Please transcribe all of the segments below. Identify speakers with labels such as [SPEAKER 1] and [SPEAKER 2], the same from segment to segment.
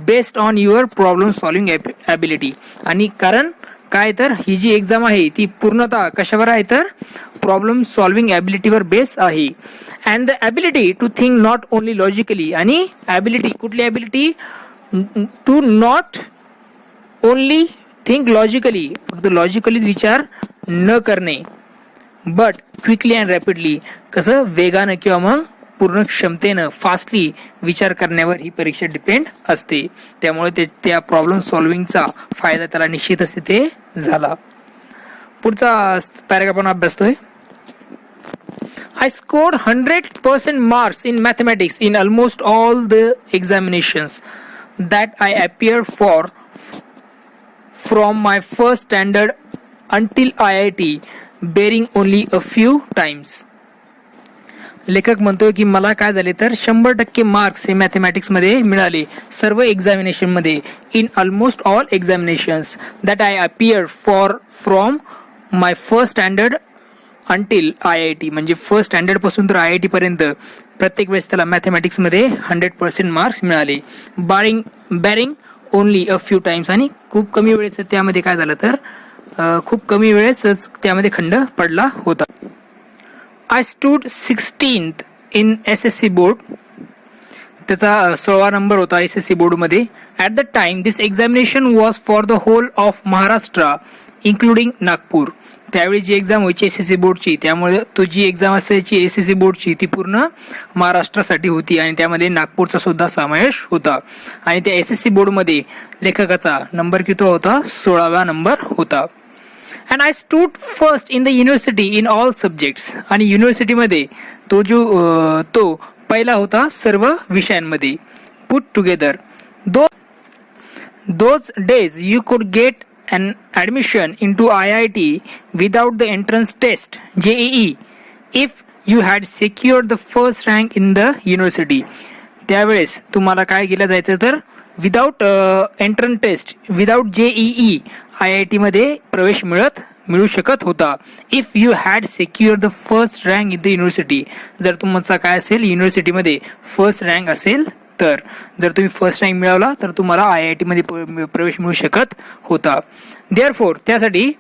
[SPEAKER 1] Based on your problem solving ability. आणि कारण काय तर ही जी एक्झाम आहे ती पूर्णतः कशावर आहे तर प्रॉब्लेम सॉल्विंग ॲबिलिटीवर बेस आहे. And the ability to think not only logically. आणि ॲबिलिटी कुठली ability to not only think logically, फक्त लॉजिकली विचार न करणे, बट क्विकली अँड रॅपिडली, कसं वेगानं किंवा मग पूर्ण क्षमतेनं फास्टली विचार करण्यावर ही परीक्षा डिपेंड असते. त्यामुळे त्या प्रॉब्लेम सॉल्विंगचा फायदा त्याला निश्चितच तिथे झाला. पुढचा पॅराग्राफ आपण अभ्यासतोय. I scored 100% marks in mathematics in almost all the examinations that I appeared for from my first standard until IIT, bearing only a few times. लेखक म्हणतोय की मला काय झाले तर 100% मार्क्स हे मॅथमॅटिक्स मध्ये मिळाले सर्व एक्झामिनेशन मध्ये. In almost all examinations that I appear for from my first standard until IIT, म्हणजे फर्स्ट स्टँडर्ड पासून तर IIT पर्यंत प्रत्येक वेळेस त्याला मॅथमॅटिक्स मध्ये 100% मार्क्स मिळाले. बॅरिंग ओनली अ फ्यू टाइम्स. आणि खूप कमी वेळेस त्यामध्ये काय झालं तर खूप कमी वेळेस त्यामध्ये खंड पडला होता. I stood 16th in SSC board. त्याचा 16वा नंबर होता SSC बोर्ड मध्ये. At the time this examination was for the whole of Maharashtra including Nagpur. त्यावेळी जी एक्झाम व्हायची SSC बोर्डची, त्यामुळे तो जी एक्झाम असायची SSC बोर्डची ती पूर्ण महाराष्ट्रासाठी होती आणि त्यामध्ये नागपूरचा सुद्धा समावेश होता. आणि त्या SSC बोर्डमध्ये लेखकाचा नंबर किती होता? 16वा नंबर होता. And I stood first in the university in all subjects. आणि युनिव्हर्सिटीमध्ये तो पहिला होता सर्व विषयांमध्ये. Put together those days you could get an admission into IIT without the entrance test JEE if you had secured the first rank in the university. त्यावेळेस तुम्हाला काय केलं जायचं तर without entrance test, without JEE IIT मध्ये प्रवेश मिळू शकत होता. If you had secure the first rank in the university. जर तुमचा काय असेल युनिव्हर्सिटीमध्ये फर्स्ट रँक असेल तर, जर तुम्ही फर्स्ट रँक मिळवला तर तुम्हाला IIT मध्ये प्रवेश मिळू शकत होता. देअरफॉर त्यासाठी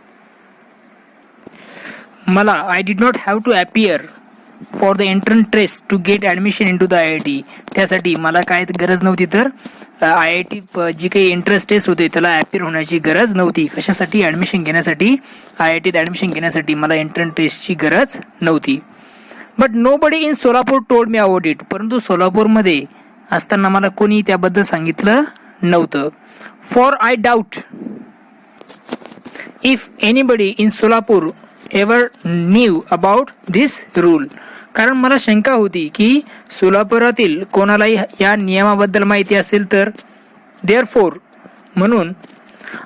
[SPEAKER 1] मला I did not have to appear for the entrance test to get admission into the IIT. त्यासाठी मला काय गरज नव्हती तर IIT जी काही एंट्रन्स टेस्ट होते त्याला अपियर होण्याची गरज नव्हती. कशासाठी? ॲडमिशन घेण्यासाठी. IITत ॲडमिशन घेण्यासाठी मला एंट्रन्स टेस्टची गरज नव्हती. But nobody in Solapur told me about it. परंतु सोलापूरमध्ये असताना मला कोणी त्याबद्दल सांगितलं नव्हतं. For I doubt if anybody in Solapur ever knew about this rule. कारण मला शंका होती की सोलापुरातील कोणालाही या नियमाबद्दल माहिती असेल तर. देअरफॉर म्हणून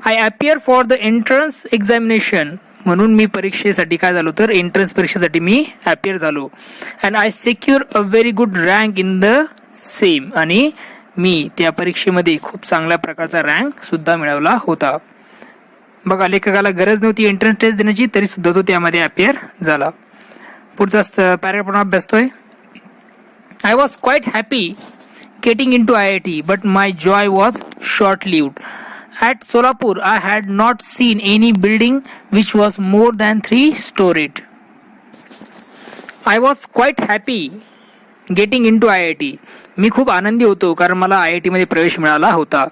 [SPEAKER 1] I appear for the entrance examination. म्हणून मी परीक्षेसाठी काय झालो तर एंट्रन्स परीक्षेसाठी मी अपियर झालो. And I secure a very good rank in the same. आणि मी त्या परीक्षेमध्ये खूप चांगल्या प्रकारचा रँक सुद्धा मिळवला होता. बघा, लेखकाला गरज नव्हती एंट्रन्स टेस्ट देण्याची तरी सुद्धा तो त्यामध्ये अपियर झाला. पुढचा पॅराग्राफ आपण अभ्यासतोय. I was quite happy getting into IIT but my joy was short lived. At Solapur, I had not seen any building which was more than 3-storied. I was quite happy getting into IIT. मी खूप आनंदी होतो कारण मला IIT मध्ये प्रवेश मिळाला होता.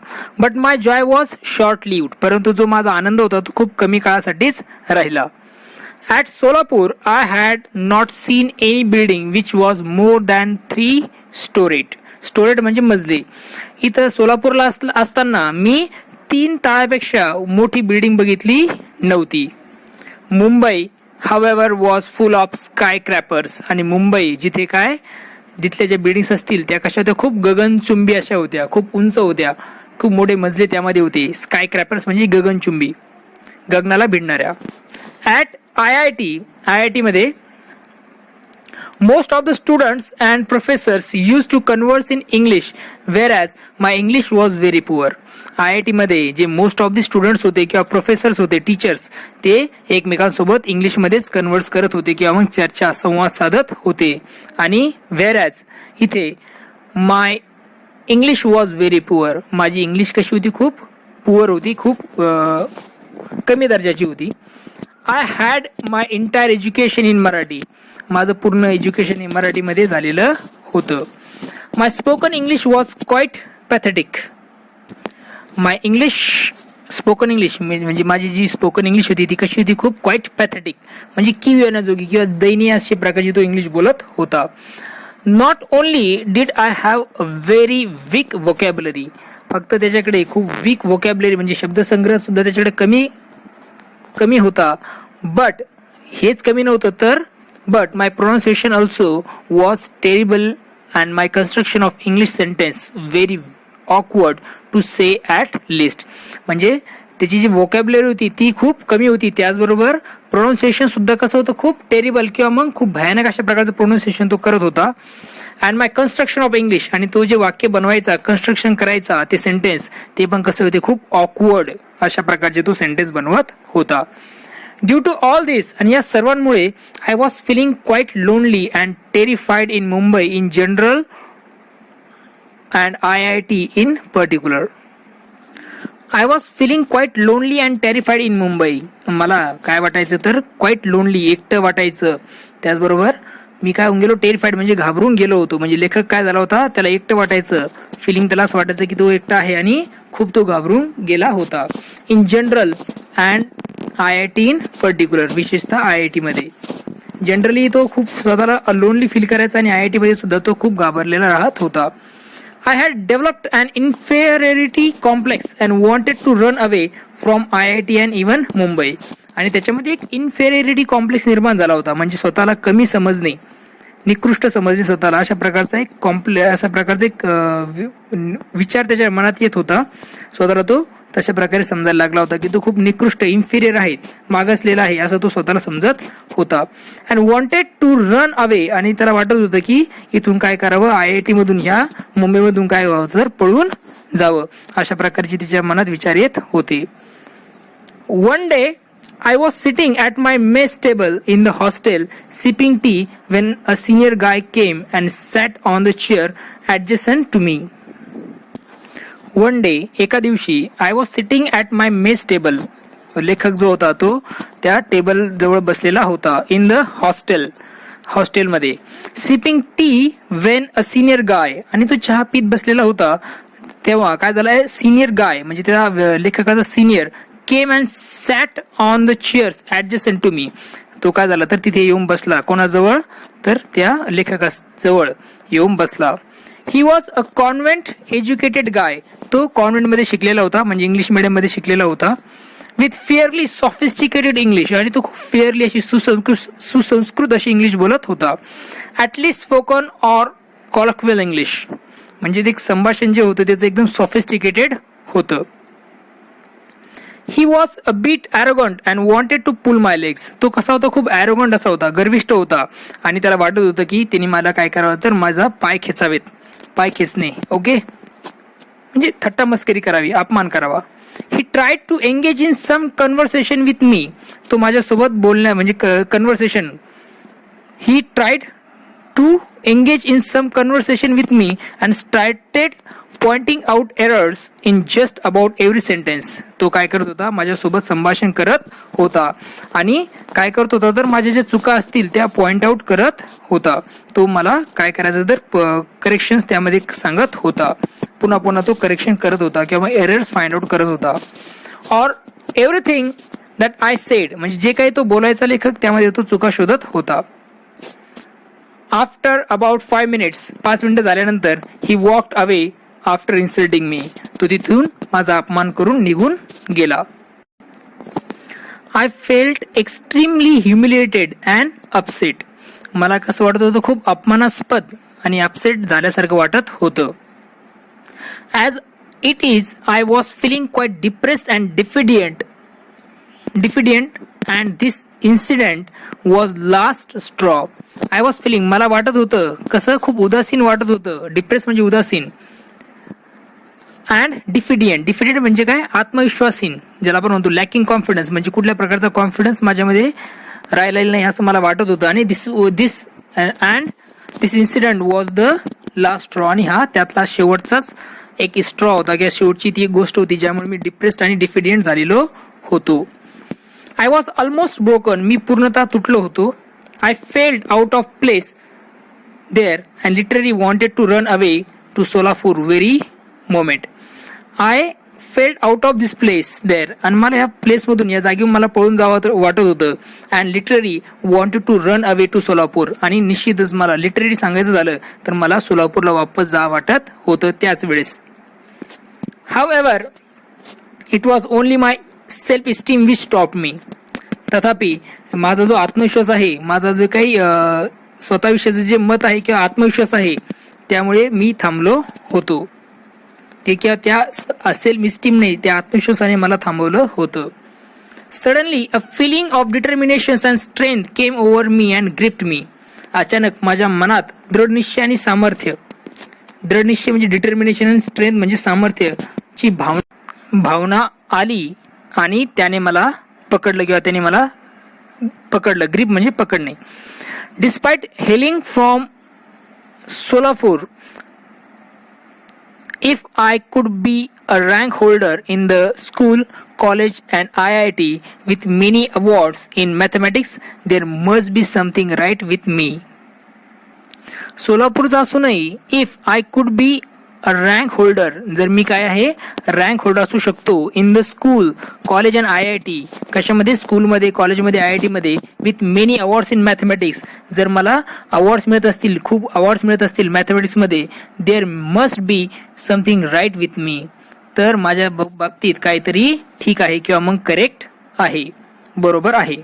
[SPEAKER 1] But my joy was short-lived. परंतु जो माझा आनंद होता तो खूप कमी काळासाठीच राहिला. At Solapur, I had not seen any building which was more than 3-storied. Storied म्हणजे मजली. इथं सोलापूरला असताना मी 3 ताळ्यापेक्षा मोठी बिल्डिंग बघितली नव्हती. Mumbai however was full of skyscrapers. आणि मुंबई जिथे काय जिथल्या ज्या बिल्डिंग्स असतील त्या कशा होत्या खूप गगनचुंबी अशा होत्या, खूप उंच होत्या, खूप मोठे मजले त्यामध्ये होते. स्काय क्रॅपर्स म्हणजे गगनचुंबी, गगनाला भिडणाऱ्या. ॲट IIT मध्ये most of the students and professors used to converse in English whereas my English was very poor. IIT मध्ये जे मोस्ट ऑफ द स्टुडंट्स होते किंवा प्रोफेसर्स होते, टीचर्स, ते एकमेकांसोबत इंग्लिशमध्येच कन्व्हर्स करत होते किंवा मग संवाद साधत होते. आणि whereas इथे इंग्लिश वॉज व्हेरी पुअर. माझी इंग्लिश कशी होती? खूप पुअर होती, खूप कमी दर्जाची होती. I had my entire education in Marathi. माझं पूर्ण एज्युकेशन हे मराठीमध्ये झालेलं होतं. My spoken English was quite pathetic. My English spoken English म्हणजे माझी जी स्पोकन इंग्लिश होती ती कशी होती? खूप क्वाईट पॅथेटिक, म्हणजे कीव येण्याजोगी किंवा दयनीय अशा प्रकारची तो इंग्लिश बोलत होता. Not only did I have a very weak vocabulary. फक्त त्याच्याकडे खूप वीक व्होकॅब्युलरी म्हणजे शब्दसंग्रह सुद्धा त्याच्याकडे कमी होता. बट हेच कमी नव्हतं तर but my pronunciation also was terrible and my construction of English sentence very awkward to say at least. म्हणजे त्याची जी व्होकॅब्युलरी होती ती खूप कमी होती, त्याचबरोबर प्रोनाउन्सिएशन सुद्धा कसं होतं? खूप टेरिबल किंवा मग खूप भयानक अशा प्रकारचं प्रोनाउन्सिएशन तो करत होता. And my construction of English, आणि तो जे वाक्य बनवायचा, कन्स्ट्रक्शन करायचा, ते सेंटेन्स ते पण कसं होते? खूप ऑकवर्ड अशा प्रकारचे तो सेंटेन्स बनवत होता. ड्यू टू ऑल दिस, आणि या सर्वांमुळे I was feeling quite lonely and terrified in Mumbai in general and IIT in particular. I was feeling quite lonely and terrified in Mumbai. मला काय वाटायचं तर क्वाईट लोनली, एकटं वाटायचं. त्याचबरोबर मी काय होऊन गेलो? टेरिफाईड म्हणजे घाबरून गेलो होतो. म्हणजे लेखक काय झाला होता? त्याला एकटं वाटायचं, फिलिंग त्याला असं वाटायचं की तो एकटा आहे आणि खूप तो घाबरून गेला होता. In general and IIT in particular, विशेषतः IIT मध्ये. जनरली तो खूप स्वतःला लोनली फील करायचा आणि IIT मध्ये सुद्धा तो खूप घाबरलेला राहत होता. I had developed an inferiority complex and wanted to run away from IIT and even Mumbai. आणि त्याच्यामध्ये एक इन्फेरियरिटी कॉम्प्लेक्स निर्माण झाला होता, म्हणजे स्वतःला कमी समजणे, निकृष्ट समजणे स्वतःला, अशा प्रकारचा एक विचार त्याच्या मनात येत होता. स्वतःला तो तशा प्रकारे समजायला लागला होता की तो खूप निकृष्ट, इन्फिरियर आहे, मागासलेला आहे, असं तो स्वतःला समजत होता. And wanted to run away, आणि त्याला वाटत होतं की इथून काय करावं, IIT मधून, ह्या मुंबईमधून काय व्हावं तर पळून जावं, अशा प्रकारचे तिच्या मनात विचार येत होते. One day I was sitting at my mess table in the hostel sipping tea when a senior guy came and sat on the chair adjacent to me. One day, एका दिवशी, I was sitting at my mess table. लेखक जो होता तो त्या table जवळ बसलेला होता. In the हॉस्टेलमध्ये. Sipping tea when a senior guy, आणि तो चहा पीत बसलेला होता. तेव्हा काय झालंय? सिनियर गाय म्हणजे त्या लेखकाचा senior came and sat on the chairs adjacent to me. तो काय झाला तर तिथे येऊन बसला. कोणाजवळ तर त्या लेखकाजवळ येऊन बसला. He was a convent educated guy. तो कॉन्व्हेंट मध्ये शिकलेला होता, म्हणजे इंग्लिश मीडियम मध्ये शिकलेला होता. विथ फेअरली सॉफिस्टिकेटेड इंग्लिश, आणि तो खूप फेअरली अशी सुसंस्कृत अशी इंग्लिश बोलत होता. At least spoken or colloquial English, म्हणजे ते संभाषण जे होतं त्याचं एकदम सॉफिस्टिकेटेड होतं. He was a bit arrogant and wanted to pull my legs. तो कसा होता? खूप ॲरोगंट असा होता, गर्विष्ठ होता, आणि त्याला वाटत होतं की त्यांनी मला काय करावं तर माझा पाय खेचावेत. पाय खेचणे, ओके, म्हणजे थट्टा मस्करी करावी, अपमान करावा. He tried to engage in some conversation with me. तो माझ्यासोबत बोलण्या म्हणजे conversation. He tried to engage in some conversation with me and started pointing out errors in just about every sentence. तो काय करत होता? माझ्यासोबत संभाषण करत होता आणि काय करत होता तर माझ्या ज्या चुका असतील त्या पॉइंट आउट करत होता. तो मला काय करायचं तर करेक्शन्स त्यामध्ये सांगत होता. पुन्हा पुन्हा तो करेक्शन करत होता किंवा एरर्स फाइंड आउट करत होता. Or everything that I said, म्हणजे जे काही तो बोलायचा लेखक त्यामध्ये तो चुका शोधत होता. आफ्टर अबाउट 5 minutes, 5 मिनिटं झाल्यानंतर, he walked away after insulting me. तो तिथून माझा अपमान करून निघून गेला. I felt extremely humiliated and upset. मला कसं वाटत होतं? खूप अपमानास्पद आणि अपसेट झाल्यासारखं वाटत होतं. As it is I was feeling quite depressed and diffident and this incident was last straw. I was feeling, मला वाटत होतं कसं? खूप उदासीन वाटत होतं. डिप्रेस म्हणजे उदासीन, अँड डिफिडियंट म्हणजे काय? आत्मविश्वासीन, ज्याला आपण म्हणतो लॅकिंग कॉन्फिडन्स, म्हणजे कुठल्या प्रकारचा कॉन्फिडन्स माझ्यामध्ये राहिलेला नाही असं मला वाटत होतं. आणि this incident was the last straw, आणि हा त्यातला शेवटचाच एक स्ट्रॉ होता किंवा शेवटची ती एक गोष्ट होती ज्यामुळे मी डिप्रेस्ड आणि डिफिडियंट झालेलो होतो. आय वॉज ऑलमोस्ट ब्रोकन, मी पूर्णतः तुटलो होतो. I felt out of place there and literally wanted to run away to Solapur very moment. I felt out of this place there, आणि मला या प्लेसमधून, या जागेवर मला पळून जावं वाटत होतं. And literally wanted to run away to Solapur, आणि निश्चितच मला लिटरली सांगायचं झालं तर मला सोलापूरला वापस जा वाटत होतं त्याच वेळेस. However it was only my self esteem which stop me. तथापि माझा जो आत्मविश्वास आहे, माझा जो काही स्वतःविषयीचं जे मत आहे किंवा आत्मविश्वास आहे, त्यामुळे मी थांबलो होतो. ते किंवा त्या सेल्फ इस्टीम नाही, त्या आत्मविश्वासाने मला थांबवलं होतं. Suddenly a feeling of determination and strength came over me and gripped me. अचानक माझ्या मनात दृढनिश्चय आणि सामर्थ्य, दृढनिश्चय म्हणजे डिटर्मिनेशन आणि स्ट्रेंथ म्हणजे सामर्थ्याची भावना आली आणि त्याने मला पकडलं किंवा त्याने मला पकडलं. ग्रिप म्हणजे पकडणे. Despite hailing from Solapur, if I could be a rank holder in the school, college and IIT with many awards in mathematics, there must be something right with me. सोलापूरचा असूनही if I could be a rank holder, जर मी काय आहे rank holder असू शकतो in the school, college and IIT, कशामध्ये स्कूलमध्ये, कॉलेजमध्ये, IIT मध्ये, with many awards in mathematics, जर मला अवॉर्ड्स मिळत असतील, खूप अवॉर्ड्स मिळत असतील मॅथमॅटिक्समध्ये, there must be something right with me, तर माझ्या बाबतीत काहीतरी ठीक आहे किंवा मग करेक्ट आहे, बरोबर आहे.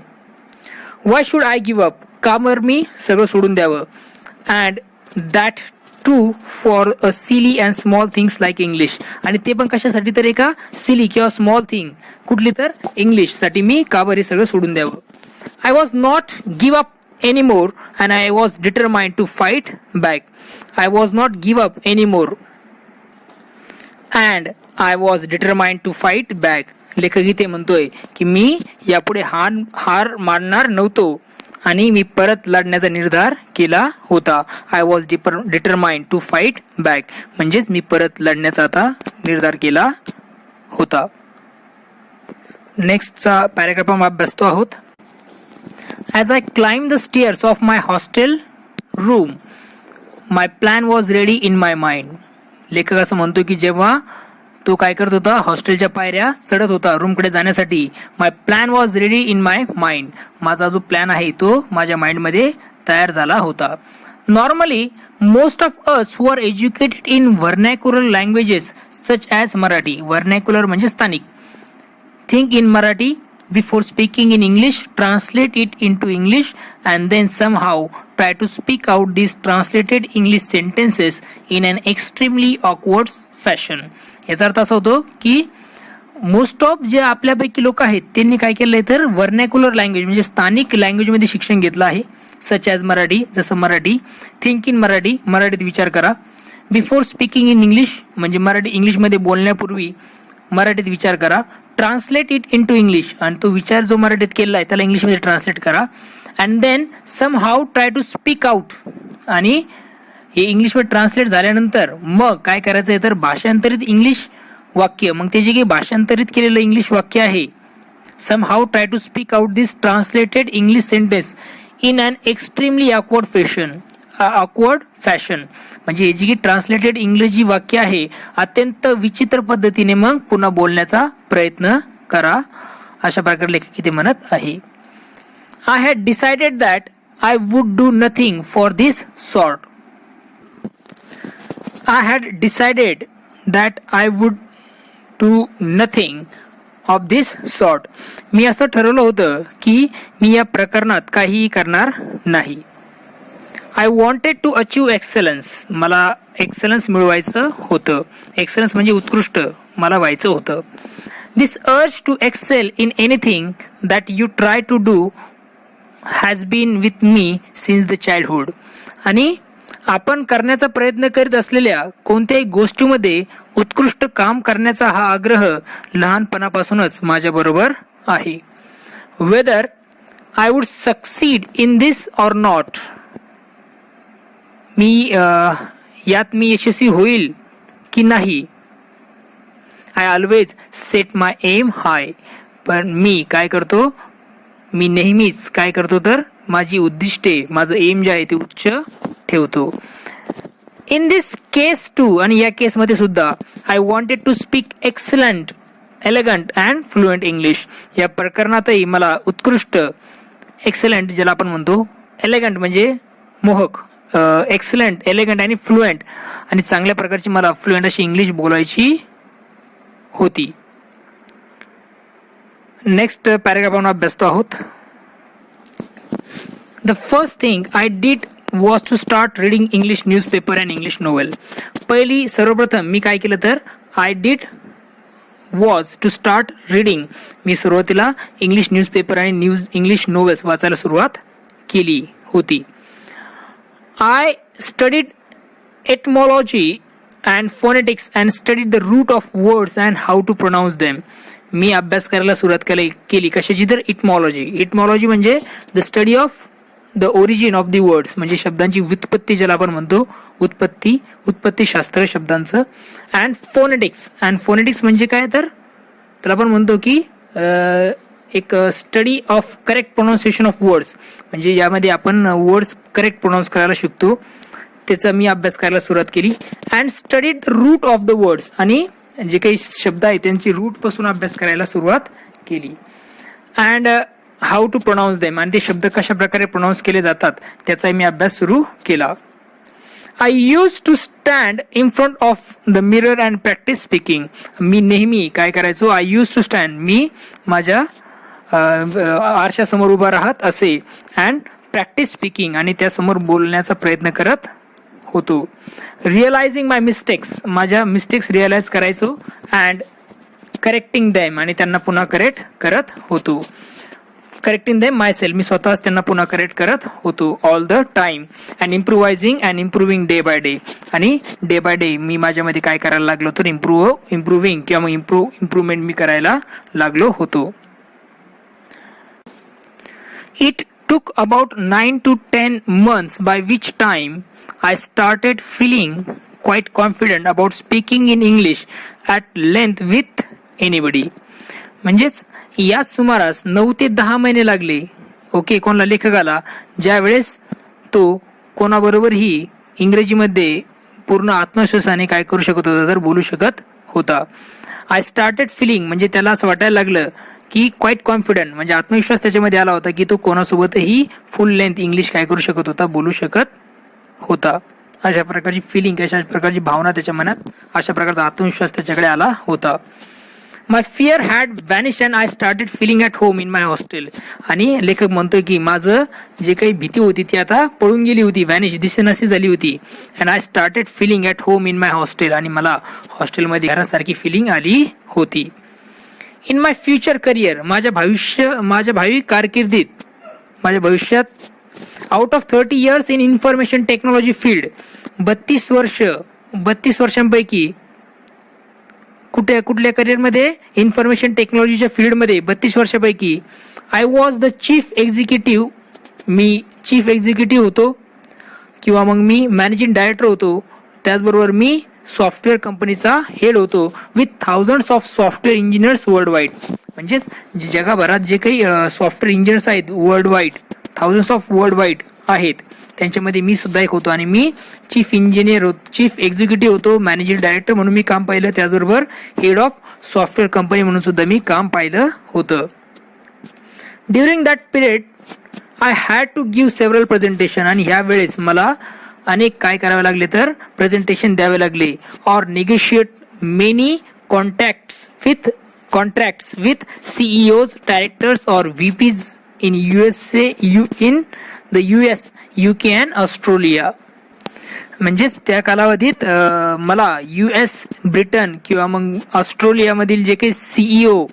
[SPEAKER 1] Why should I give up, का बरं मी सगळं सोडून द्यावं. And that too for a silly and small things like English, आणि ते पण कशासाठी तर एका सिली किंवा स्मॉल थिंग कुठली तर इंग्लिशसाठी मी का बरे सगळं सोडून द्यावं. I was not give up any more and I was determined to fight back. I was not give up any more and I was determined to fight back. लेखक इथे म्हणतोय की मी यापुढे हार मानणार नव्हतो आणि मी परत लढण्याचा निर्धार केला होता. I was determined to fight back, म्हणजेच मी परत लढण्याचा आता निर्धार केला होता. नेक्स्टचा पॅराग्राफ आपण अभ्यासतो आहोत. As I climb the stairs of my hostel room, my plan was ready in my mind. लेखक असं म्हणतो की जेव्हा तो काय करत होता, हॉस्टेलच्या पायऱ्या चढत होता रूमकडे जाण्यासाठी, my plan was ready in my mind, माझा जो प्लॅन आहे तो माझ्या माइंडमध्ये तयार झाला होता. Normally most of us who are educated in vernacular languages such as Marathi, vernacular म्हणजे स्थानिक, think in Marathi before speaking in English, translate it into English and then somehow try to speak out this translated English sentences in an extremely awkward fashion. याचा अर्थ असा होतो की most of जे आपल्यापैकी लोक आहेत त्यांनी काय केलंय तर व्हर्नॅक्युलर लँग्वेज म्हणजे स्थानिक लँग्वेजमध्ये शिक्षण घेतलं आहे, सच ॲज मराठी, जसं मराठी, थिंक इन मराठी, मराठीत विचार करा, बिफोर स्पीकिंग इन इंग्लिश म्हणजे मराठी इंग्लिशमध्ये बोलण्यापूर्वी मराठीत विचार करा, translate it into English आणि तो विचार जो मराठीत केला आहे त्याला इंग्लिशमध्ये ट्रान्सलेट करा, and then somehow try to speak out, आणि हे इंग्लिशमध्ये ट्रान्सलेट झाल्यानंतर मग काय करायचं आहे तर भाषांतरित इंग्लिश वाक्य, मग ते जे काही भाषांतरित केलेलं इंग्लिश वाक्य आहे, somehow try to speak out this translated English sentence in an extremely awkward fashion, म्हणजे हे जी की ट्रान्सलेटेड इंग्रजी वाक्य आहे अत्यंत विचित्र पद्धतीने मग पुन्हा बोलण्याचा प्रयत्न करा, अशा प्रकारे लेखक इथे म्हणत आहे. I had decided that I would do nothing for this sort. I had decided that I would do nothing of this sort. मी असं ठरवलं होतं की मी या प्रकरणात काहीही करणार नाही. I wanted to achieve excellence. मला एक्सलन्स मिळवायचं होतं. एक्सलन्स म्हणजे उत्कृष्ट मला व्हायचं होतं. This urge to excel in anything that you try to do has been with me since the childhood. आणि आपण करण्याचा प्रयत्न करीत असलेल्या कोणत्याही गोष्टीमध्ये उत्कृष्ट काम करण्याचा हा आग्रह लहानपणापासूनच माझ्या बरोबर आहे. Whether I would succeed in this or not, मी यात मी यशस्वी होईल की नाही. I always set my aim high. पण मी काय करतो, मी नेहमीच काय करतो तर माझी उद्दिष्टे, माझं एम जे आहे ते उच्च ठेवतो. इन दिस केस टू, आणि या केसमध्ये सुद्धा I wanted to speak excellent, elegant and fluent English. या प्रकरणातही मला उत्कृष्ट, एक्सलंट ज्याला आपण म्हणतो, एलिगंट म्हणजे मोहक, एक्सलंट, एलिगंट आणि फ्लुएंट, आणि चांगल्या प्रकारची मला फ्लुएंट अशी इंग्लिश बोलायची होती. नेक्स्ट पॅराग्राफ आपण अभ्यासतो आहोत. The first thing I did was to start reading English newspaper and English novel. पहिली सर्वप्रथम मी काय केलं तर I did was to start reading, मी सुरुवातीला इंग्लिश न्यूजपेपर आणि इंग्लिश नोवेल्स वाचायला सुरुवात केली होती. I studied etymology and phonetics and studied the root of words and how to pronounce them. मी अभ्यास करायला सुरुवात केली कशाची तर इटमॉलॉजी. इटमॉलॉजी म्हणजे the study of the origin of the words, म्हणजे शब्दांची व्युत्पत्ती ज्याला आपण म्हणतो, उत्पत्ती शास्त्र शब्दांचं. अँड फोनेटिक्स म्हणजे काय तर त्याला आपण म्हणतो की एक study of correct pronunciation of words, म्हणजे यामध्ये आपण वर्ड्स करेक्ट प्रोनाऊन्स करायला शिकतो, त्याचा मी अभ्यास करायला सुरुवात केली. And studied root of the words, आणि जे काही शब्द आहेत त्यांची रूट पासून अभ्यास करायला सुरुवात केली. And how to pronounce them, आणि ते शब्द कशा प्रकारे प्रोनाऊन्स केले जातात त्याचाही मी अभ्यास सुरू केला. I used to stand in front of the mirror and practise speaking. मी नेहमी काय करायचो, आय यूज टू स्टँड, मी माझ्या आरशासमोर उभा राहत असे. अँड प्रॅक्टिस स्पीकिंग, आणि त्यासमोर बोलण्याचा प्रयत्न करत होतो. रिअलायझिंग माय मिस्टेक्स, माझ्या मिस्टेक्स रिअलाइज करायचो. अँड करेक्टिंग देम, आणि त्यांना पुन्हा करेक्ट करत होतो. करेक्टिंग देम माय सेल्फ, मी स्वतःच त्यांना पुन्हा करेक्ट करत होतो all the time. And improvising and improving day by day, आणि डे बाय डे मी माझ्यामध्ये काय करायला लागलो तर इम्प्रूव्हिंग किंवा मग इम्प्रूव्हमेंट मी करायला लागलो होतो. It took about 9 to 10 months, by which time I started feeling quite confident about speaking in English at length with anybody. म्हणजेच याच सुमारास 9 ते 10 महिने लागले, ओके, कोणाला, लेखकाला, ज्या वेळेस तो कोणाबरोबरही इंग्रजीमध्ये पूर्ण आत्मविश्वासाने काय करू शकत होता तर बोलू शकत होता. आय स्टार्टेड फिलिंग म्हणजे त्याला असं वाटायला लागलं की क्वाईट कॉन्फिडंट, म्हणजे आत्मविश्वास त्याच्यामध्ये आला होता की तो कोणासोबतही फुल लेंथ इंग्लिश काय करू शकत होता, बोलू शकत होता. अशा प्रकारची फिलिंग, अशा प्रकारची भावना त्याच्या मनात, अशा प्रकारचा आत्मविश्वास त्याच्याकडे आला होता. My fear had vanish and I started feeling at home in my hostel. आणि लेखक म्हणतोय की माझं जे काही भीती होती ती आता पळून गेली होती, व्हॅनिश, दिसेनाशी झाली होती. And I started feeling at home in my hostel, आणि मला हॉस्टेलमध्ये घरासारखी फिलिंग आली होती. इन माय फ्युचर करिअर, माझ्या भावी कारकिर्दीत, माझ्या भविष्यात, out of 30 years in information technology field, 32 वर्षांपैकी कुठल्या करिअरमध्ये, इन्फॉर्मेशन टेक्नॉलॉजीच्या फील्डमध्ये 32 वर्षापैकी I was the chief executive, मी चीफ एक्झिक्युटिव्ह होतो किंवा मग मी मॅनेजिंग डायरेक्टर होतो. त्याचबरोबर मी सॉफ्टवेअर कंपनीचा हेड होतो with thousands of software engineers worldwide. म्हणजेच जगभरात जे काही सॉफ्टवेअर इंजिनियर्स आहेत worldwide, thousands of worldwide आहेत, त्यांच्यामध्ये मी सुद्धा एक होतो. आणि मी चीफ एक्झिक्युटिव्ह होतो, मॅनेजिंग डायरेक्टर म्हणून मी काम पाहिलं, त्याचबरोबर हेड ऑफ सॉफ्टवेअर कंपनी म्हणून सुद्धा मी काम पाहिलं होतं. During that period I had to give several presentation, आणि ह्या वेळेस मला अनेक काय करावे लागले तर प्रेझेंटेशन द्यावे लागले. Or negotiate many contracts with CEOs, directors or VPs in US, UK and Australia. म्हणजेच त्या कालावधीत मला US, ब्रिटन किंवा मग ऑस्ट्रेलियामधील जे काही CEO,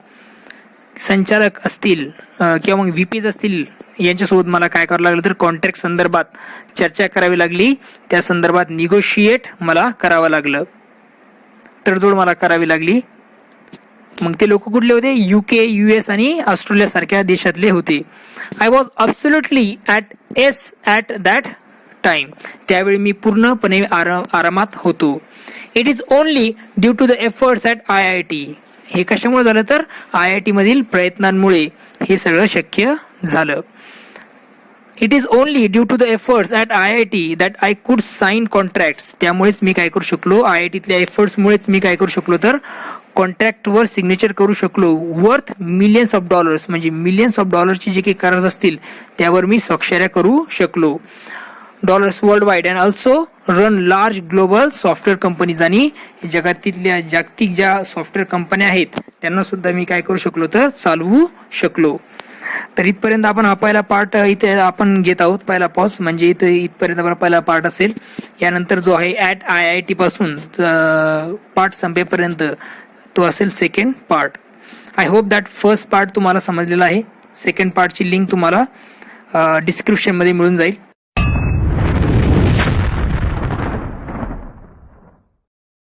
[SPEAKER 1] संचालक असतील किंवा मग VPs असतील, यांच्यासोबत मला काय करावं लागलं तर कॉन्ट्रॅक्ट संदर्भात चर्चा करावी लागली. त्या संदर्भात निगोशिएट मला करावं लागलं, तडजोड मला करावी लागली. मग ते लोक कुठले होते, UK, US आणि ऑस्ट्रेलिया सारख्या देशातले होते. I was absolutely at that time. त्यावेळी मी पूर्णपणे आरामात होतो. It is only due to the efforts at IIT. हे कशामुळे झालं तर IIT मधील प्रयत्नांमुळे हे सगळं शक्य झालं. It is only due to the efforts at IIT that I could sign contracts. त्यामुळेच मी काय करू शकलो, IITतल्या एफर्ट्समुळेच मी काय करू शकलो तर कॉन्ट्रॅक्टवर सिग्नेचर करू शकलो वर्थ मिलियन्स ऑफ डॉलर्स. म्हणजे मिलियन्स ऑफ डॉलर्सचे जे काही करार असतील त्यावर मी स्वाक्षऱ्या करू शकलो. Dollars world wide and also run large global software companies. आणि जगातीतल्या जागतिक ज्या सॉफ्टवेअर कंपन्या आहेत त्यांना सुद्धा मी काय करू शकलो तर चालवू शकलो. तर इथपर्यंत आपण हा पहिला पार्ट इथे आपण घेत आहोत. पहिला पॉज म्हणजे इथपर्यंत आपला पहिला पार्ट असेल. यानंतर जो आहे ॲट IIT पासून पार्ट संपेपर्यंत तो असेल second part. I hope that first part तुम्हाला समजलेला आहे. सेकंड पार्टची लिंक तुम्हाला डिस्क्रिप्शनमध्ये मिळून जाईल.